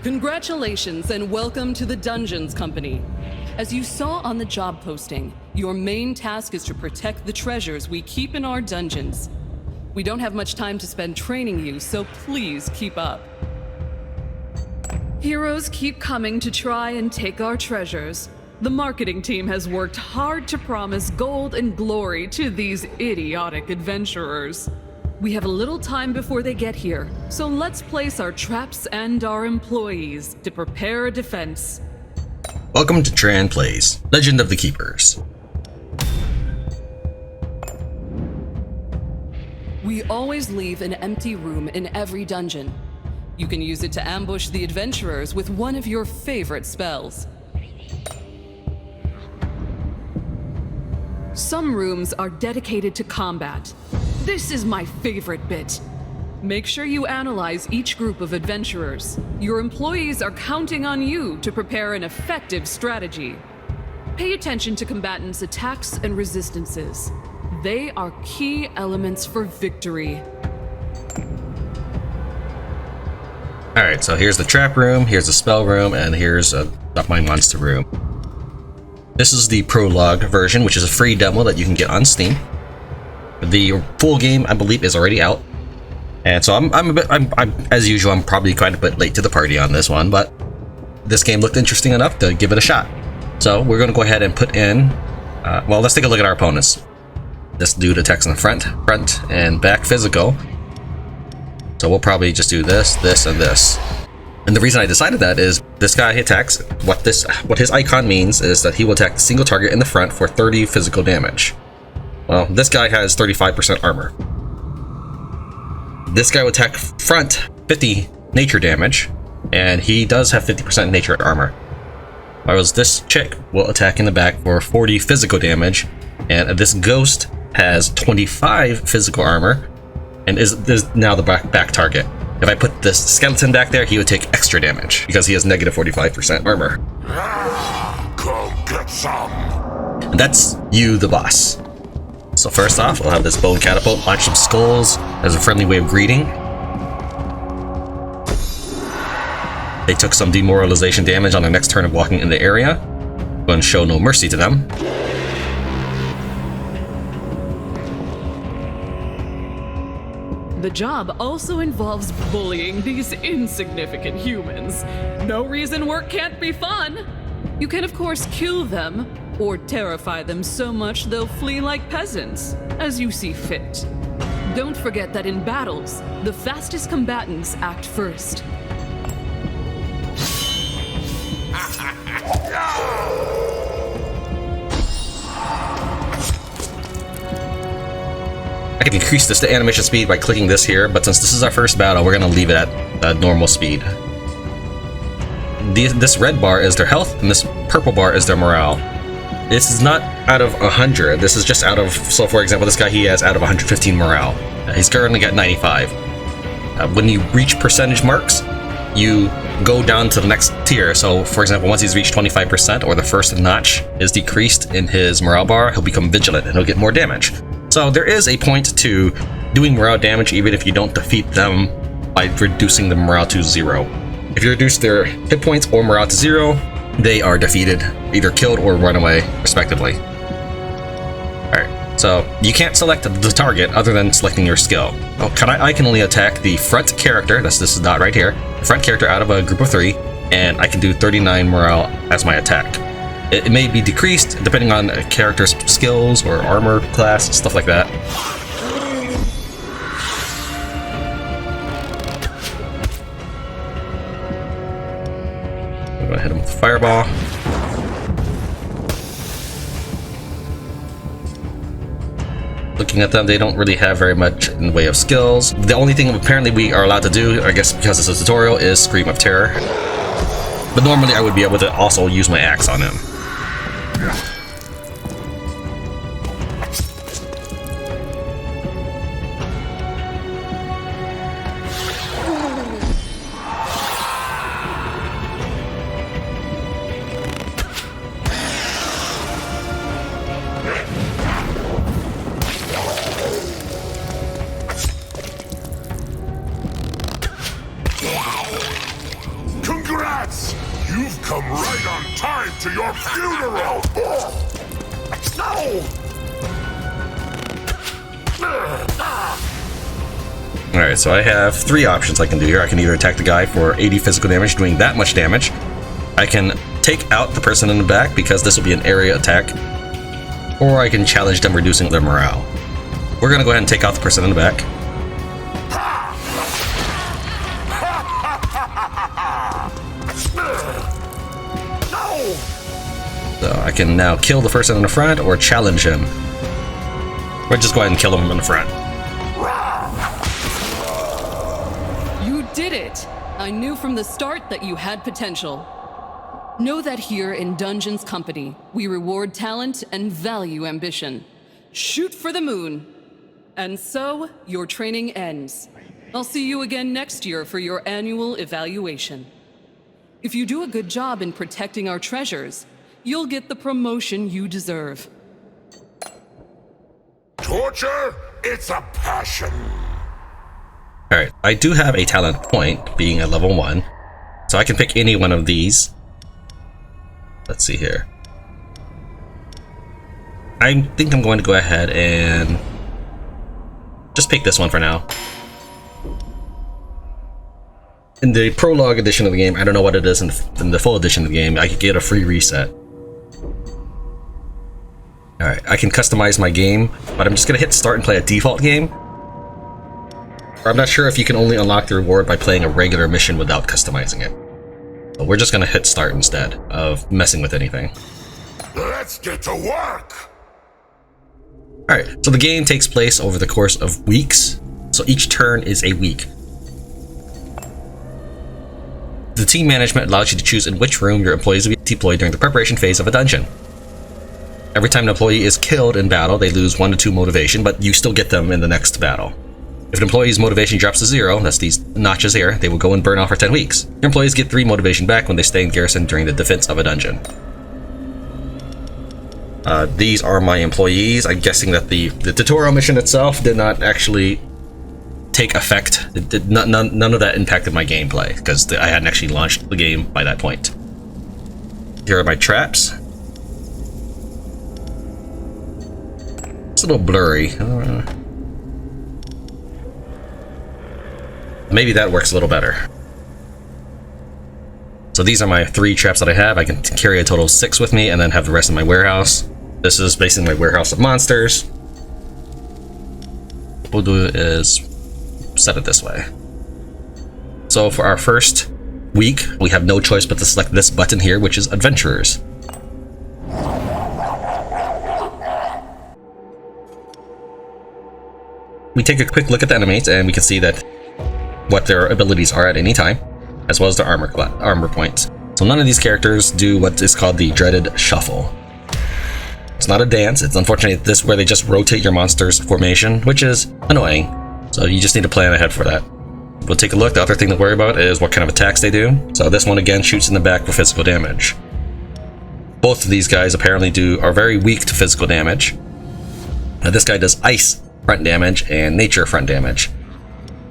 Congratulations and welcome to the Dungeons Company. As you saw on the job posting, your main task is to protect the treasures we keep in our dungeons. We don't have much time to spend training you, so please keep up. Heroes keep coming to try and take our treasures. The marketing team has worked hard to promise gold and glory to these idiotic adventurers. We have a little time before they get here, so let's place our traps and our employees to prepare a defense. Welcome to Tran Plays, Legend of the Keepers. We always leave an empty room in every dungeon. You can use it to ambush the adventurers with one of your favorite spells. Some rooms are dedicated to combat. This is my favorite bit. Make sure you analyze each group of adventurers. Your employees are counting on you to prepare an effective strategy. Pay attention to combatants' attacks and resistances. They are key elements for victory. Alright, so here's the trap room, here's the spell room, and here's my monster room. This is the Prologue version, which is a free demo that you can get on Steam. The full game, I believe, is already out. And so I'm as usual, I'm probably quite a bit late to the party on this one, but this game looked interesting enough to give it a shot. So we're going to go ahead and put in, well, let's take a look at our opponents. Let's do the attacks in the front and back physical. So we'll probably just do this, this, and this. And the reason I decided that is this guy attacks, what his icon means is that he will attack a single target in the front for 30 physical damage. Well, this guy has 35% armor. This guy will attack front 50 nature damage, and he does have 50% nature armor. Whereas this chick will attack in the back for 40 physical damage, and this ghost has 25 physical armor, and is now the back target. If I put this skeleton back there, he would take extra damage, because he has negative 45% armor. Come get some. And that's you, the boss. So first off, we'll have this bone catapult launch some skulls as a friendly way of greeting. They took some demoralization damage on their next turn of walking in the area. Going to show no mercy to them. The job also involves bullying these insignificant humans. No reason work can't be fun. You can, of course, kill them, or terrify them so much they'll flee like peasants, as you see fit. Don't forget that in battles, the fastest combatants act first. I can increase this to animation speed by clicking this here, but since this is our first battle, we're going to leave it at normal speed. This red bar is their health, and this purple bar is their morale. This is not out of 100, this is just out of, so for example, this guy, he has out of 115 morale. He's currently got 95. When you reach percentage marks, you go down to the next tier. So for example, once he's reached 25% or the first notch is decreased in his morale bar, he'll become vigilant and he'll get more damage. So there is a point to doing morale damage even if you don't defeat them by reducing the morale to 0. If you reduce their hit points or morale to 0, they are defeated, either killed or run away, respectively. Alright, so you can't select the target other than selecting your skill. Oh, I can only attack the front character, this is dot right here, the front character out of a group of 3, and I can do 39 morale as my attack. It may be decreased depending on a character's skills or armor class, stuff like that. I'm gonna hit him with the fireball. Looking at them, they don't really have very much in the way of skills. The only thing apparently we are allowed to do, I guess because it's a tutorial, is Scream of Terror. But normally I would be able to also use my axe on him. Rats! You've come right on time to your funeral! Alright, so I have 3 options I can do here. I can either attack the guy for 80 physical damage, doing that much damage. I can take out the person in the back, because this will be an area attack. Or I can challenge them, reducing their morale. We're gonna go ahead and take out the person in the back. So I can now kill the person in the front or challenge him. Or just go ahead and kill him in the front. You did it! I knew from the start that you had potential. Know that here in Dungeon's Company, we reward talent and value ambition. Shoot for the moon. And so, your training ends. I'll see you again next year for your annual evaluation. If you do a good job in protecting our treasures, you'll get the promotion you deserve. Torture? It's a passion. Alright, I do have a talent point, being at level 1. So I can pick any one of these. Let's see here. I think I'm going to go ahead and just pick this one for now. In the Prologue edition of the game, I don't know what it is in the full edition of the game, I could get a free reset. Alright, I can customize my game, but I'm just going to hit start and play a default game. I'm not sure if you can only unlock the reward by playing a regular mission without customizing it. But we're just going to hit start instead of messing with anything. Let's get to work! Alright, so the game takes place over the course of weeks, so each turn is a week. The team management allows you to choose in which room your employees will be deployed during the preparation phase of a dungeon. Every time an employee is killed in battle, they lose 1 to 2 motivation, but you still get them in the next battle. If an employee's motivation drops to 0, that's these notches here, they will go and burn off for 10 weeks. Your employees get 3 motivation back when they stay in garrison during the defense of a dungeon. These are my employees. I'm guessing that the tutorial mission itself did not actually take effect. None of that impacted my gameplay, because I hadn't actually launched the game by that point. Here are my traps. It's a little blurry. Maybe that works a little better. So these are my 3 traps that I have. I can carry a total of 6 with me and then have the rest in my warehouse. This is basically my warehouse of monsters. What we'll do is set it this way. So for our first week, we have no choice but to select this button here, which is Adventurers. We take a quick look at the enemies and we can see that what their abilities are at any time, as well as their armor points. So none of these characters do what is called the dreaded shuffle. It's not a dance, it's unfortunately this where they just rotate your monster's formation, which is annoying. So you just need to plan ahead for that. We'll take a look. The other thing to worry about is what kind of attacks they do. So this one again shoots in the back for physical damage. Both of these guys apparently are very weak to physical damage. Now this guy does ice front damage and nature front damage.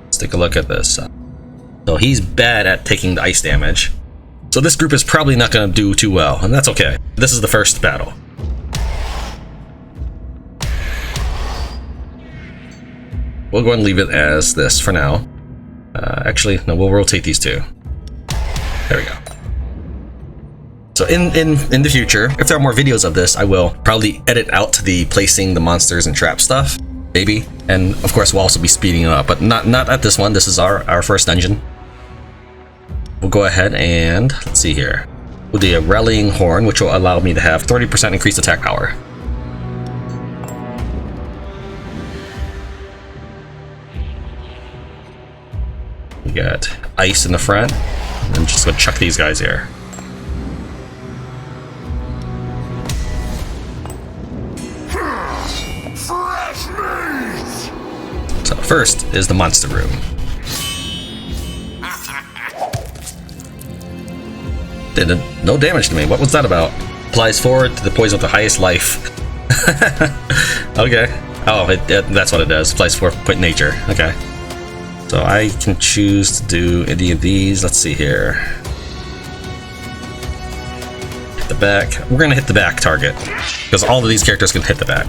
Let's take a look at this. So he's bad at taking the ice damage. So this group is probably not going to do too well, and that's okay. This is the first battle. We'll go ahead and leave it as this for now. Actually, no, we'll rotate these 2. There we go. So in the future, if there are more videos of this, I will probably edit out the placing the monsters and trap stuff. Maybe, and of course we'll also be speeding it up, but not at this one. This is our first dungeon. We'll go ahead and let's see here. We'll do a rallying horn, which will allow me to have 30% increased attack power. We got ice in the front, and then just gonna chuck these guys here. So first is the monster room. Did no damage to me. What was that about? Applies forward to the poison with the highest life. Okay. Oh, that's what it does. Applies 4-point nature. Okay. So I can choose to do any of these. Let's see here. back. We're gonna hit the back target, because all of these characters can hit the back.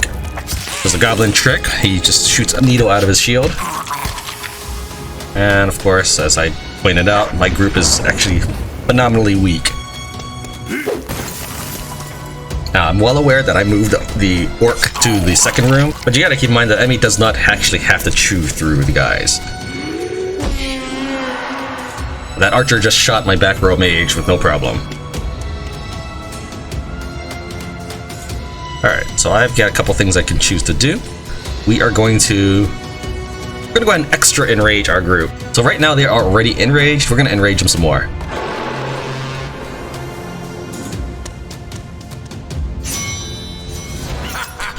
There's a goblin trick. He just shoots a needle out of his shield. And of course, as I pointed out, my group is actually phenomenally weak. Now, I'm well aware that I moved the orc to the second room, but you gotta keep in mind that the enemy does not actually have to chew through the guys. That archer just shot my back row mage with no problem. Alright, so I've got a couple things I can choose to do. We're going to go ahead and extra enrage our group. So right now they are already enraged, we're going to enrage them some more.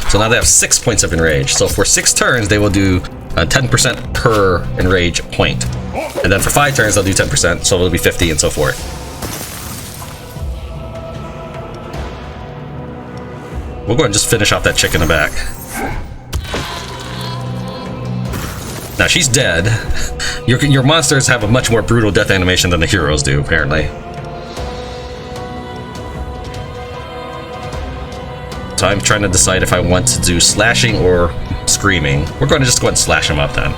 So now they have 6 points of enrage. So for 6 turns they will do 10% per enrage point. And then for 5 turns they'll do 10%, so it'll be 50 and so forth. We'll go ahead and just finish off that chick in the back. Now she's dead. Your monsters have a much more brutal death animation than the heroes do, apparently. So I'm trying to decide if I want to do slashing or screaming. We're going to just go ahead and slash him up then.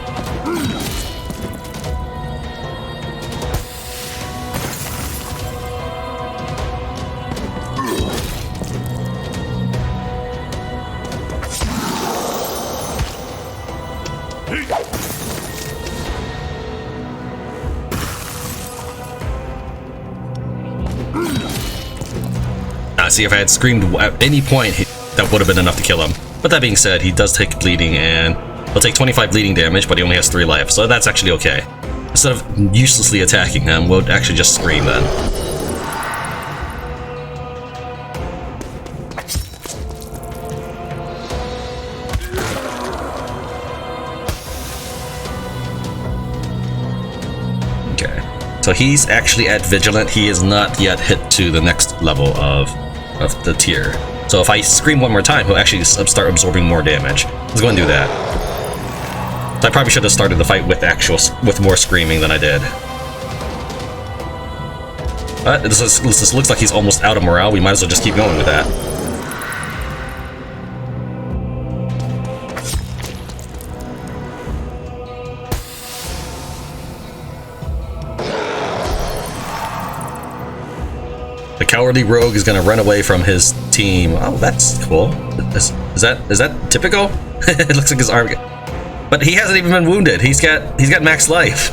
See, if I had screamed at any point, that would have been enough to kill him. But that being said, he does take bleeding, and he'll take 25 bleeding damage, but he only has 3 life, so that's actually okay. Instead of uselessly attacking him, we'll actually just scream then. Okay, so he's actually at Vigilant. He is not yet hit to the next level of the tier. So if I scream one more time, he'll actually start absorbing more damage. Let's go and do that. So I probably should have started the fight with more screaming than I did. This looks like he's almost out of morale. We might as well just keep going with that. The cowardly rogue is gonna run away from his team. Oh, that's cool. Is that typical? It looks like his arm. But he hasn't even been wounded. He's got max life.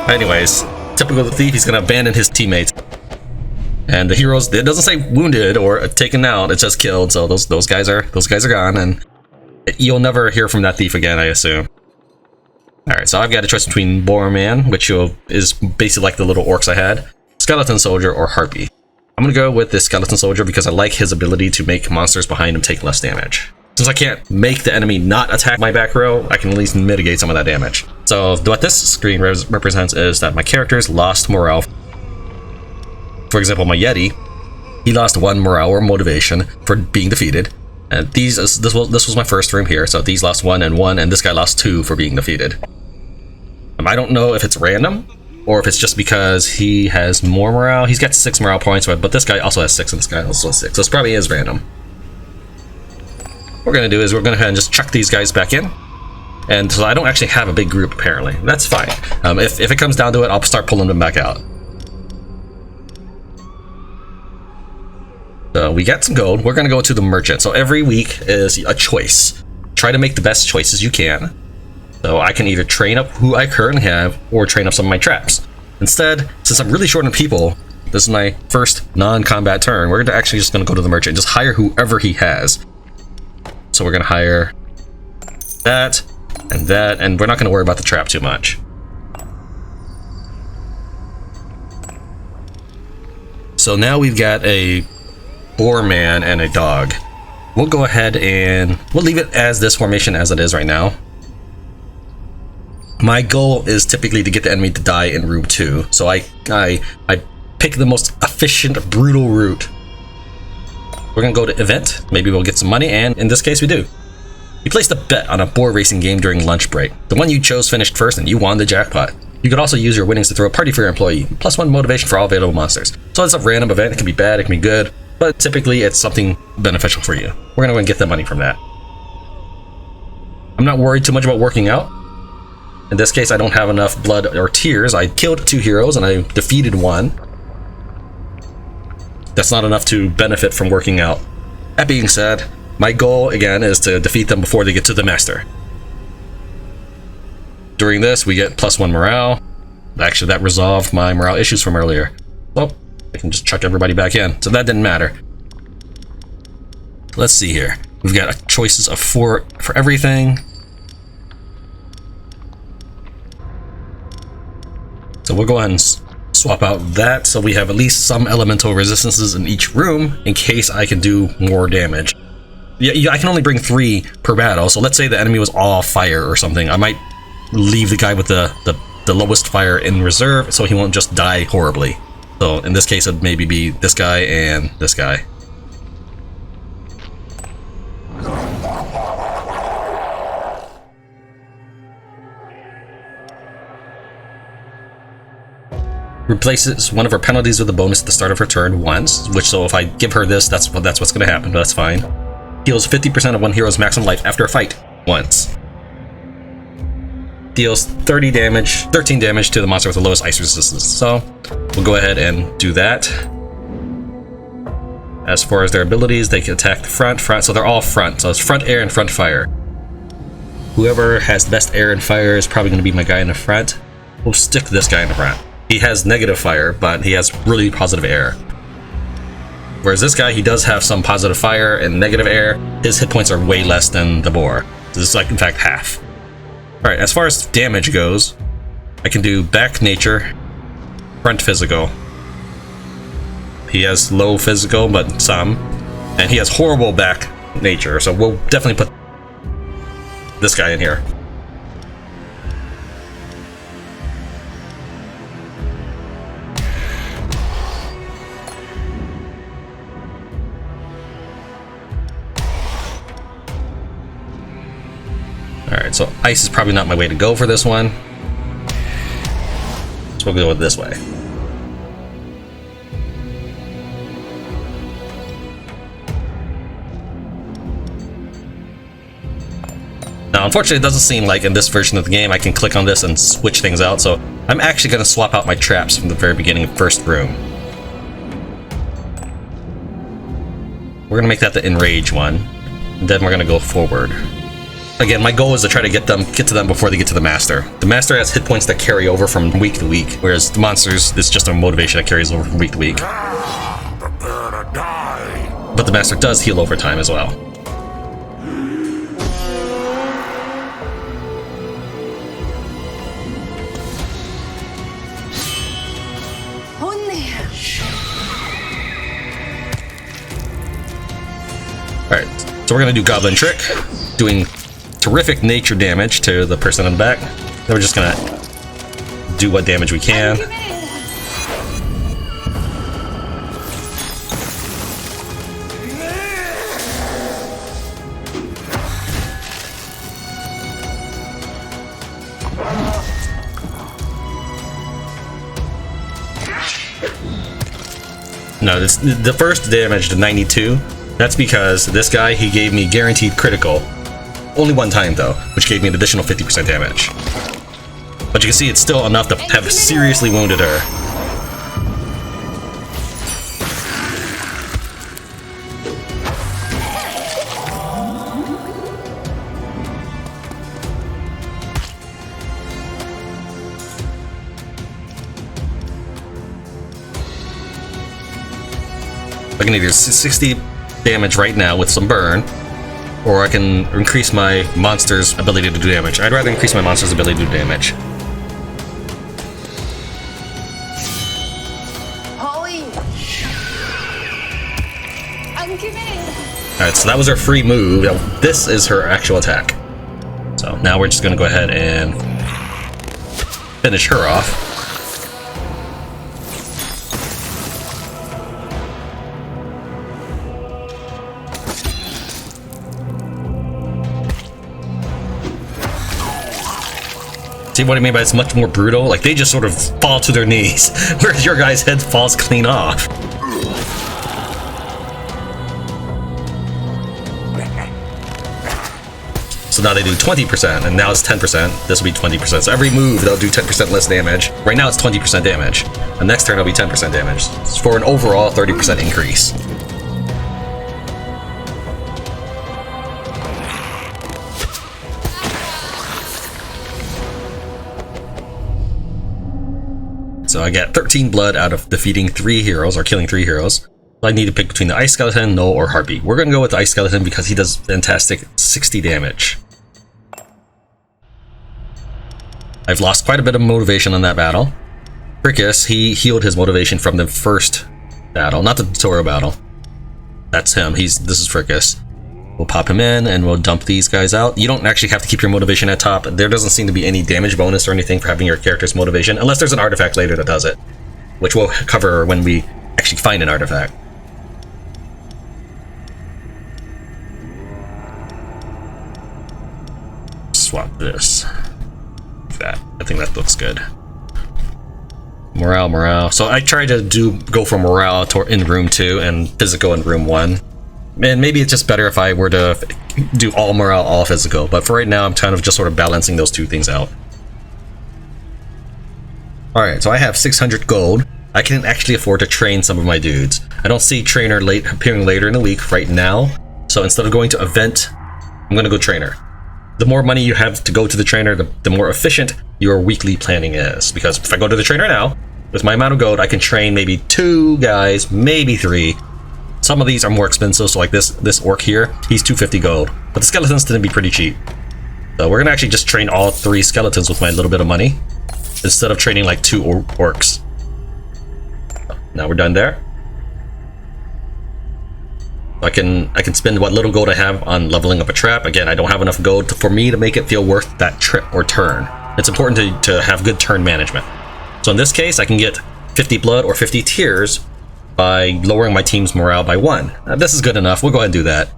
Anyways, typical the thief. He's gonna abandon his teammates. And the heroes. It doesn't say wounded or taken out. It says killed. So those guys are gone, and you'll never hear from that thief again, I assume. Alright, so I've got a choice between Boar Man, which is basically like the little orcs I had, Skeleton Soldier, or Harpy. I'm gonna go with this Skeleton Soldier because I like his ability to make monsters behind him take less damage. Since I can't make the enemy not attack my back row, I can at least mitigate some of that damage. So what this screen represents is that my characters lost morale. For example, my Yeti, he lost 1 morale or motivation for being defeated. And this was my first room here, so these lost 1 and 1, and this guy lost 2 for being defeated. I don't know if it's random, or if it's just because he has more morale. He's got 6 morale points, but this guy also has 6, and this guy also has 6, so this probably is random. What we're gonna do is we're gonna go ahead and just chuck these guys back in. And so I don't actually have a big group, apparently. That's fine. If it comes down to it, I'll start pulling them back out. So we got some gold. We're gonna go to the merchant. So every week is a choice. Try to make the best choices you can. So I can either train up who I currently have or train up some of my traps. Instead, since I'm really short on people, this is my first non-combat turn, we're actually just going to go to the merchant and just hire whoever he has. So we're going to hire that, and we're not going to worry about the trap too much. So now we've got a boar man and a dog. We'll go ahead and we'll leave it as this formation as it is right now. My goal is typically to get the enemy to die in room 2, so I pick the most efficient, brutal route. We're gonna go to event, maybe we'll get some money, and in this case we do. You placed a bet on a boar racing game during lunch break. The one you chose finished first and you won the jackpot. You You could also use your winnings to throw a party for your employee, +1 motivation for all available monsters. So it's a random event, it can be bad, it can be good, but typically it's something beneficial for you. We're gonna go and get the money from that. I'm not worried too much about working out. In this case, I don't have enough blood or tears. I killed 2 heroes and I defeated 1. That's not enough to benefit from working out. That being said, my goal, again, is to defeat them before they get to the master. During this, we get +1 morale. Actually, that resolved my morale issues from earlier. Well, I can just chuck everybody back in, so that didn't matter. Let's see here. We've got choices of 4 for everything. So we'll go ahead and swap out that so we have at least some elemental resistances in each room in case I can do more damage. Yeah, I can only bring 3 per battle, so let's say the enemy was all fire or something. I might leave the guy with the lowest fire in reserve so he won't just die horribly. So in this case, it'd maybe be this guy and this guy. Replaces one of her penalties with a bonus at the start of her turn once, which, so if I give her this, that's what's going to happen, but that's fine. Heals 50% of one hero's maximum life after a fight once. Deals 13 damage to the monster with the lowest ice resistance. So we'll go ahead and do that. As far as their abilities, they can attack the front, so they're all front. So it's front air and front fire. Whoever has the best air and fire is probably going to be my guy in the front. We'll stick this guy in the front. He has negative fire, but he has really positive air. Whereas this guy, he does have some positive fire and negative air. His hit points are way less than the boar. So this is like, in fact, half. Alright, as far as damage goes, I can do back nature, front physical. He has low physical, but some. And he has horrible back nature, so we'll definitely put this guy in here. Alright, so ice is probably not my way to go for this one. So we'll go with this way. Now, unfortunately, it doesn't seem like in this version of the game I can click on this and switch things out, so I'm actually going to swap out my traps from the very beginning of first room. We're going to make that the enrage one, and then we're going to go forward. Again, my goal is to try to get to them before they get to the master. The master has hit points that carry over from week to week, whereas the monsters, it's just a motivation that carries over from week to week. Prepare to die. But the master does heal over time as well. Alright, so we're gonna do Goblin Trick, doing terrific nature damage to the person in the back. Then we're just gonna do what damage we can. No, this, the first damage to 92, that's because this guy, he gave me guaranteed critical. Only one time though, which gave me an additional 50% damage. But you can see it's still enough to have seriously wounded her. I can either 60 damage right now with some burn, or I can increase my monster's ability to do damage. I'd rather increase my monster's ability to do damage. Holly, I'm giving. Alright, so that was her free move. Now, this is her actual attack. So now we're just going to go ahead and finish her off. See what I mean by it's much more brutal? Like, they just sort of fall to their knees, whereas your guy's head falls clean off. So now they do 20%, and now it's 10%. This will be 20%. So every move, they'll do 10% less damage. Right now it's 20% damage. The next turn, it'll be 10% damage. It's for an overall 30% increase. So I get 13 blood out of defeating 3 heroes, or killing 3 heroes. I need to pick between the Ice Skeleton, Null, or Harpy. We're going to go with the Ice Skeleton because he does fantastic 60 damage. I've lost quite a bit of motivation on that battle. Frickus, he healed his motivation from the first battle, not the tutorial battle. That's him. This is Frickus. We'll pop him in and we'll dump these guys out. You don't actually have to keep your motivation at top. There doesn't seem to be any damage bonus or anything for having your character's motivation, unless there's an artifact later that does it, which we'll cover when we actually find an artifact. Swap this. That. I think that looks good. Morale. So I try to go for morale in room 2 and physical in room 1. And maybe it's just better if I were to do all morale, all physical. But for right now, I'm kind of just sort of balancing those two things out. Alright, so I have 600 gold. I can actually afford to train some of my dudes. I don't see trainer appearing later in the week right now. So instead of going to event, I'm going to go trainer. The more money you have to go to the trainer, the more efficient your weekly planning is. Because if I go to the trainer now, with my amount of gold, I can train maybe 2 guys, maybe 3. Some of these are more expensive, so like this orc here, he's 250 gold. But the skeletons tend to be pretty cheap. So we're gonna actually just train all 3 skeletons with my little bit of money, instead of training like 2 orcs. Now we're done there. I can spend what little gold I have on leveling up a trap. Again, I don't have enough gold for me to make it feel worth that trip or turn. It's important to have good turn management. So in this case, I can get 50 blood or 50 tears by lowering my team's morale by 1. This is good enough. We'll go ahead and do that.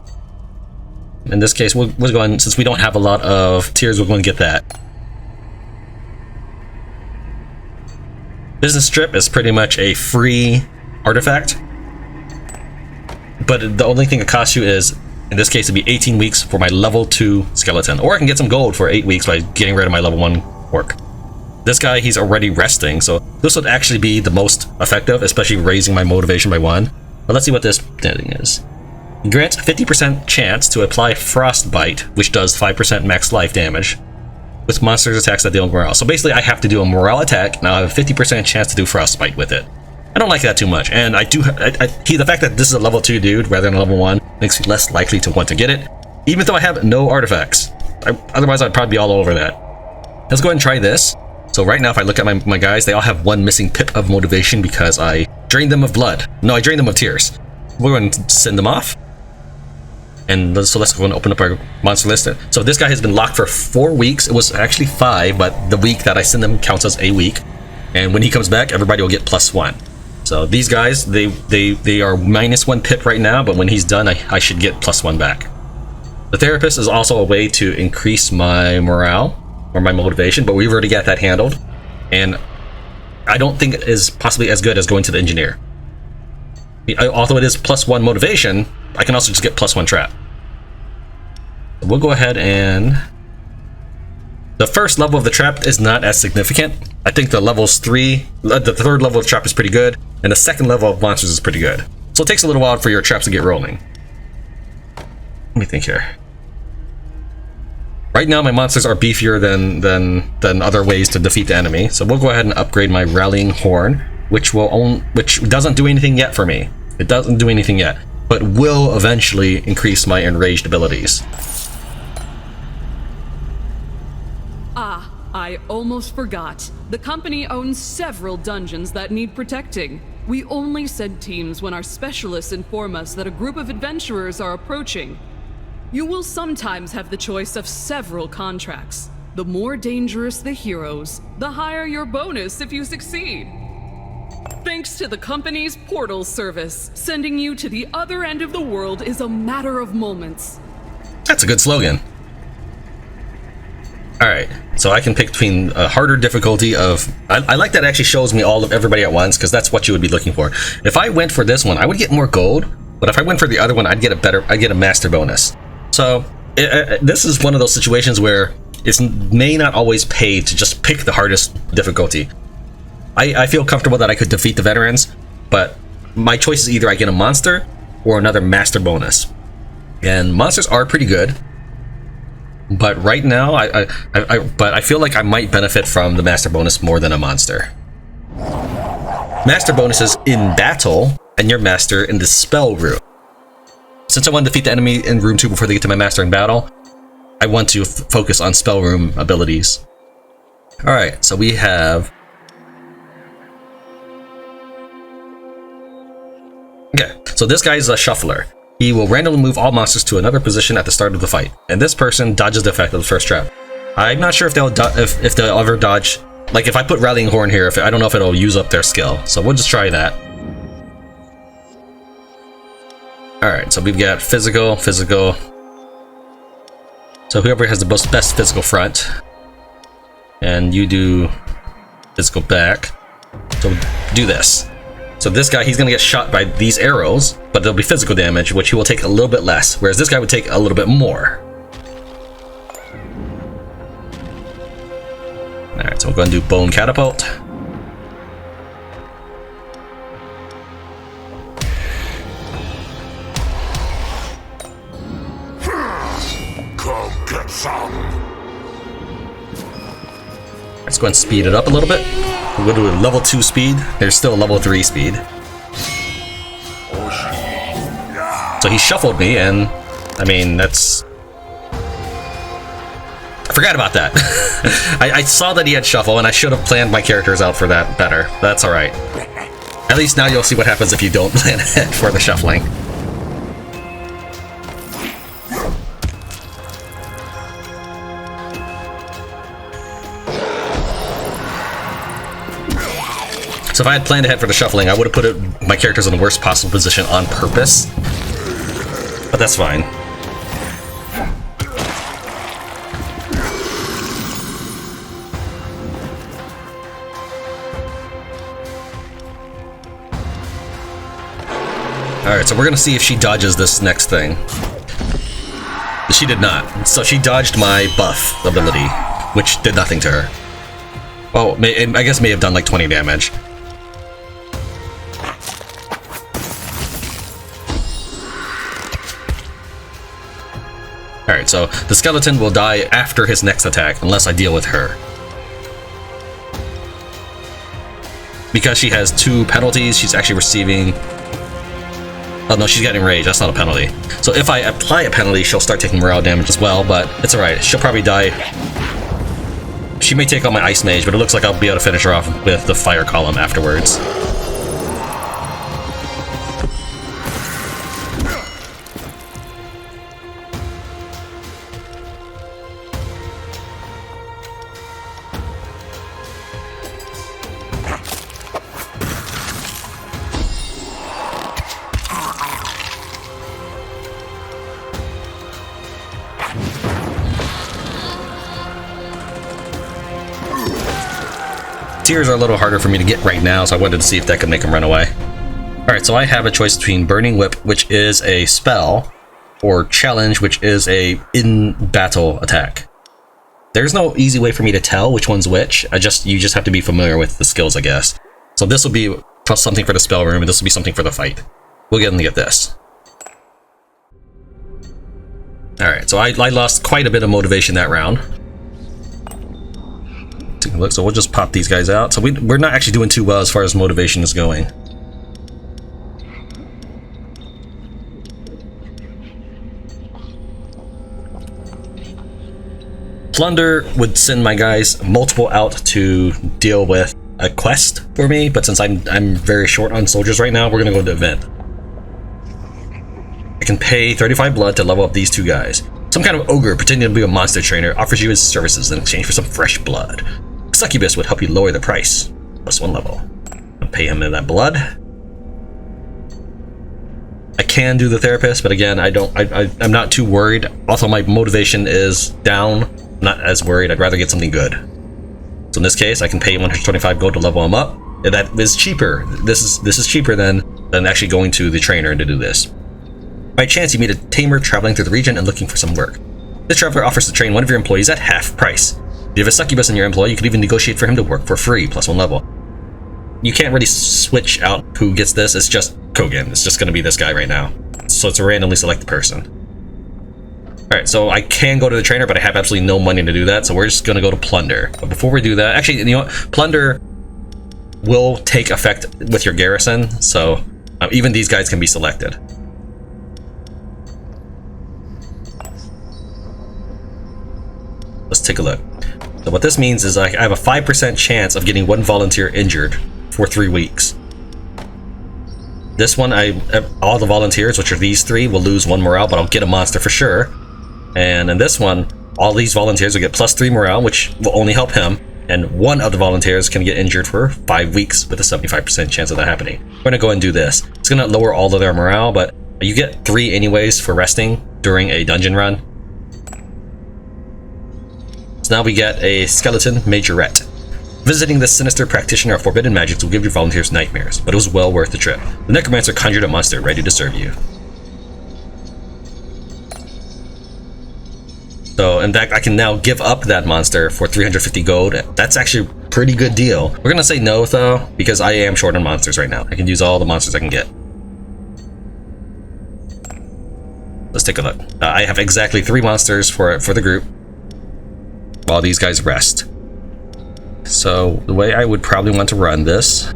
In this case, we'll go ahead, since we don't have a lot of tears, we're going to get that. Business Strip is pretty much a free artifact. But the only thing it costs you is, in this case, it'd be 18 weeks for my level 2 skeleton. Or I can get some gold for 8 weeks by getting rid of my level 1 orc. This guy, he's already resting, so this would actually be the most effective, especially raising my motivation by 1. But let's see what this thing is. It grants a 50% chance to apply Frostbite, which does 5% max life damage, with monsters attacks that deal morale. So basically, I have to do a morale attack, now I have a 50% chance to do Frostbite with it. I don't like that too much, and the fact that this is a level 2 dude rather than a level 1 makes me less likely to want to get it, even though I have no artifacts. Otherwise, I'd probably be all over that. Let's go ahead and try this. So right now, if I look at my guys, they all have 1 missing pip of motivation because I drained them of blood. No, I drained them of tears. We're going to send them off. And so let's go and open up our monster list. So this guy has been locked for 4 weeks. It was actually 5, but the week that I send them counts as a week. And when he comes back, everybody will get +1. So these guys, they are -1 pip right now, but when he's done, I should get +1 back. The Therapist is also a way to increase my morale or my motivation, but we've already got that handled. And I don't think it is possibly as good as going to the Engineer. Although it is +1 motivation, I can also just get +1 trap. So we'll go ahead and... The first level of the trap is not as significant. I think the the 3rd level of trap is pretty good, and the 2nd level of monsters is pretty good. So it takes a little while for your traps to get rolling. Let me think here. Right now, my monsters are beefier than other ways to defeat the enemy. So we'll go ahead and upgrade my Rallying Horn, which doesn't do anything yet for me. It doesn't do anything yet, but will eventually increase my enraged abilities. Ah, I almost forgot. The company owns several dungeons that need protecting. We only send teams when our specialists inform us that a group of adventurers are approaching. You will sometimes have the choice of several contracts. The more dangerous the heroes, the higher your bonus if you succeed. Thanks to the company's portal service, sending you to the other end of the world is a matter of moments. That's a good slogan. Alright, so I can pick between a harder difficulty of... I like that it actually shows me all of everybody at once, because that's what you would be looking for. If I went for this one, I would get more gold, but if I went for the other one, I'd get a master bonus. So, this is one of those situations where it may not always pay to just pick the hardest difficulty. I feel comfortable that I could defeat the veterans, but my choice is either I get a monster or another master bonus. And monsters are pretty good. But right now, I feel like I might benefit from the master bonus more than a monster. Master bonuses in battle, and your master in the spell room. Since I want to defeat the enemy in room 2 before they get to my master in battle, I want to focus on spell room abilities. Alright, so we have... Okay, so this guy is a shuffler. He will randomly move all monsters to another position at the start of the fight, and this person dodges the effect of the first trap. I'm not sure if they'll ever dodge. Like if I put Rallying Horn here, I don't know if it'll use up their skill. So we'll just try that. All right, so we've got physical. So whoever has the best physical front, and you do physical back. So do this. So this guy, he's gonna get shot by these arrows, but there'll be physical damage, which he will take a little bit less, whereas this guy would take a little bit more. Alright, so we're gonna do Bone Catapult. Come get some. Let's go ahead and speed it up a little bit. We'll do a level 2 speed. There's still a level 3 speed. So he shuffled me, and I mean, that's... I forgot about that. I saw that he had shuffle, and I should have planned my characters out for that better. That's alright. At least now you'll see what happens if you don't plan ahead for the shuffling. So if I had planned ahead for the shuffling, I would have put my characters in the worst possible position on purpose. But that's fine. Alright, so we're gonna see if she dodges this next thing. She did not. So she dodged my buff ability, which did nothing to her. Well, I guess may have done like 20 damage. Alright, so the skeleton will die after his next attack, unless I deal with her. Because she has 2 penalties, she's actually receiving... Oh no, she's getting rage, that's not a penalty. So if I apply a penalty, she'll start taking morale damage as well, but it's alright, she'll probably die. She may take on my Ice Mage, but it looks like I'll be able to finish her off with the Fire Column afterwards. Tears are a little harder for me to get right now, so I wanted to see if that could make him run away. Alright, so I have a choice between Burning Whip, which is a spell, or Challenge, which is a in-battle attack. There's no easy way for me to tell which one's which. You just have to be familiar with the skills, I guess. So this will be something for the spell room, and this will be something for the fight. We'll get into this. Alright, so I lost quite a bit of motivation that round. Take a look, so we'll just pop these guys out. So we're not actually doing too well as far as motivation is going. Plunder would send my guys multiple out to deal with a quest for me, but since I'm very short on soldiers right now, we're gonna go to the event. I can pay 35 blood to level up these 2 guys. Some kind of ogre pretending to be a monster trainer offers you his services in exchange for some fresh blood. Succubus would help you lower the price, plus 1 level. I'll pay him in that blood. I can do the therapist, but again, I'm not too worried. Also, my motivation is down I'm not as worried. I'd rather get something good. So in this case, I can pay 125 gold to level him up. And that is cheaper. This is cheaper than actually going to the trainer to do this. By chance, you meet a tamer traveling through the region and looking for some work. This traveler offers to train one of your employees at half price. If you have a succubus in your employ, you could even negotiate for him to work for free, plus 1 level. You can't really switch out who gets this. It's just Kogan. It's just going to be this guy right now. So it's a randomly selected person. Alright, so I can go to the trainer, but I have absolutely no money to do that, so we're just going to go to Plunder. But before we do that, actually, you know what? Plunder will take effect with your garrison, so even these guys can be selected. Let's take a look. So what this means is I have a 5% chance of getting 1 volunteer injured for 3 weeks. This one, all the volunteers, which are these 3, will lose 1 morale, but I'll get a monster for sure. And in this one, all these volunteers will get plus 3 morale, which will only help him. And 1 of the volunteers can get injured for 5 weeks with a 75% chance of that happening. We're gonna go ahead and do this. It's gonna lower all of their morale, but you get 3 anyways for resting during a dungeon run. So now we get a skeleton majorette. Visiting this sinister practitioner of forbidden magics will give your volunteers nightmares, but it was well worth the trip. The necromancer conjured a monster ready to serve you. So, in fact, I can now give up that monster for 350 gold. That's actually a pretty good deal. We're gonna say no, though, because I am short on monsters right now. I can use all the monsters I can get. Let's take a look. I have exactly 3 monsters for the group, while these guys rest. So, the way I would probably want to run this...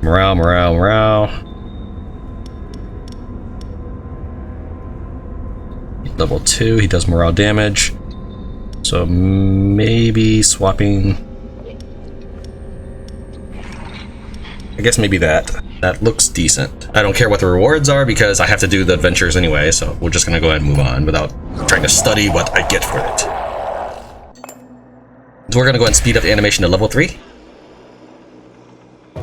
Morale, morale, morale... Level 2, he does morale damage. So maybe swapping... I guess maybe that. That looks decent. I don't care what the rewards are because I have to do the adventures anyway, so we're just gonna go ahead and move on without trying to study what I get for it. So we're gonna go ahead and speed up the animation to level 3.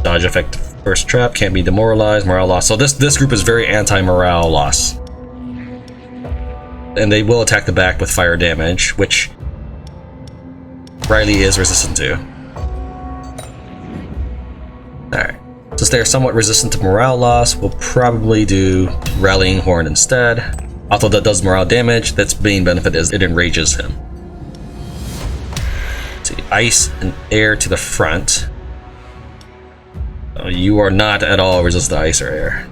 Dodge effect first trap, can't be demoralized, morale loss. So this group is very anti-morale loss. And they will attack the back with fire damage, which Riley is resistant to. Alright. Since they are somewhat resistant to morale loss, we'll probably do Rallying Horn instead. Although that does morale damage, that's main benefit is it enrages him. Let's see, ice and air to the front. You are not at all resistant to ice or air.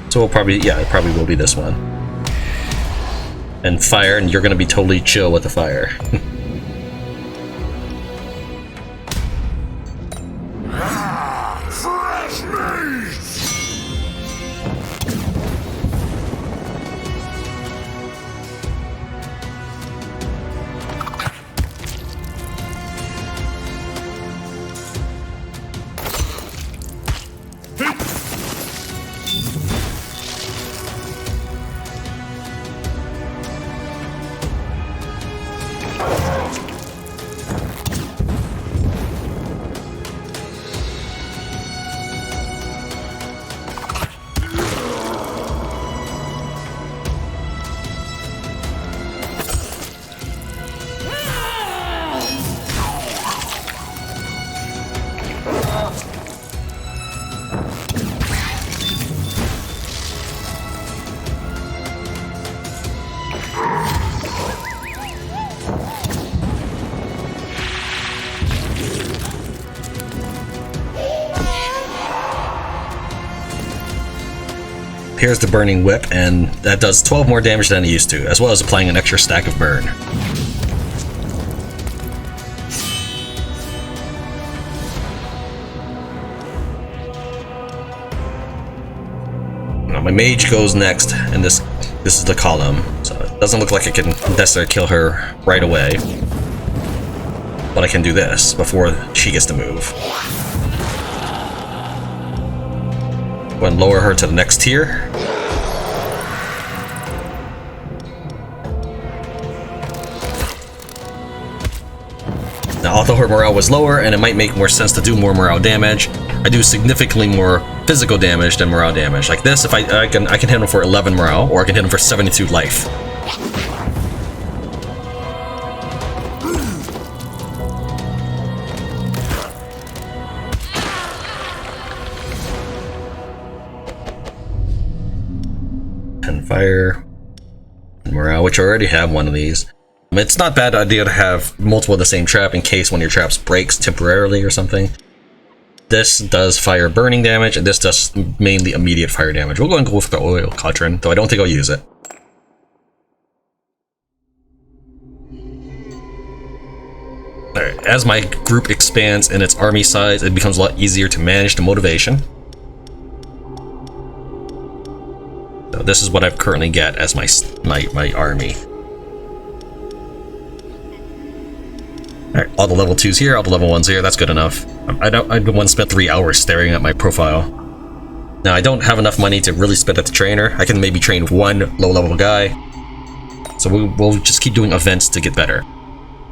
So we'll probably, yeah, it probably will be this one. And fire, and you're gonna be totally chill with the fire. Fresh meat! Here's the Burning Whip, and that does 12 more damage than it used to, as well as applying an extra stack of burn. Now, my mage goes next, and this is the column, so it doesn't look like I can necessarily kill her right away. But I can do this before she gets to move. Go and lower her to the next tier. Now, although her morale was lower, and it might make more sense to do more morale damage, I do significantly more physical damage than morale damage. Like this, if I can hit him for 11 morale, or I can hit him for 72 life. And fire. And morale, which I already have one of these. It's not a bad idea to have multiple of the same trap in case one of your traps breaks temporarily or something. This does fire burning damage, and this does mainly immediate fire damage. We'll go and go with the oil cauldron, though I don't think I'll use it. Alright, as my group expands in its army size, it becomes a lot easier to manage the motivation. So this is what I've currently got as my army. Alright, all the level 2s here, all the level 1s here, that's good enough. I once spent 3 hours staring at my profile. Now, I don't have enough money to really spend at the trainer. I can maybe train one low-level guy. So we'll just keep doing events to get better.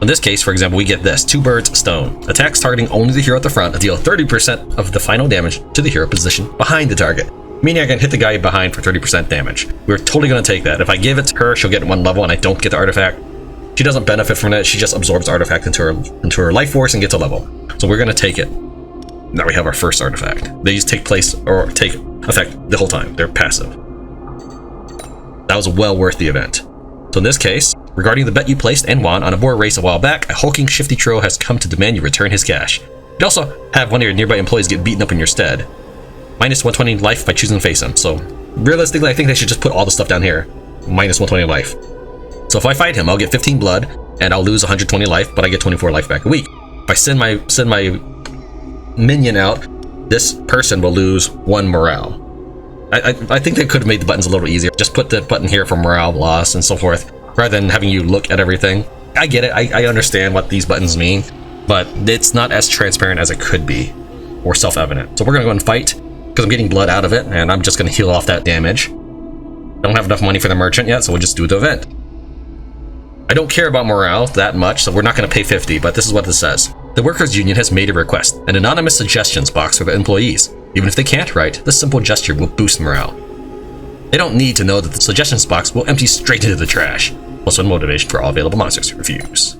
In this case, for example, we get this. 2 birds, stone. Attacks targeting only the hero at the front deal 30% of the final damage to the hero position behind the target. Meaning I can hit the guy behind for 30% damage. We're totally going to take that. If I give it to her, she'll get 1 level and I don't get the artifact. She doesn't benefit from it, she just absorbs the artifact into her life force and gets a level. So we're gonna take it. Now we have our first artifact. These take place, or take effect the whole time. They're passive. That was well worth the event. So in this case, regarding the bet you placed and won on a boar race a while back, a hulking shifty troll has come to demand you return his cash. You also have one of your nearby employees get beaten up in your stead. Minus 120 life by choosing to face him. So realistically, I think they should just put all the stuff down here. Minus 120 life. So if I fight him, I'll get 15 blood, and I'll lose 120 life, but I get 24 life back a week. If I send my minion out, this person will lose 1 morale. I think they could have made the buttons a little easier. Just put the button here for morale loss and so forth, rather than having you look at everything. I get it, I understand what these buttons mean, but it's not as transparent as it could be, or self-evident. So we're gonna go and fight, because I'm getting blood out of it, and I'm just gonna heal off that damage. I don't have enough money for the merchant yet, so we'll just do the event. I don't care about morale that much, so we're not going to pay 50, but this is what this says. The Workers' Union has made a request, an anonymous suggestions box for the employees. Even if they can't write, this simple gesture will boost morale. They don't need to know that the suggestions box will empty straight into the trash. Also, motivation for all available monsters. Refuse.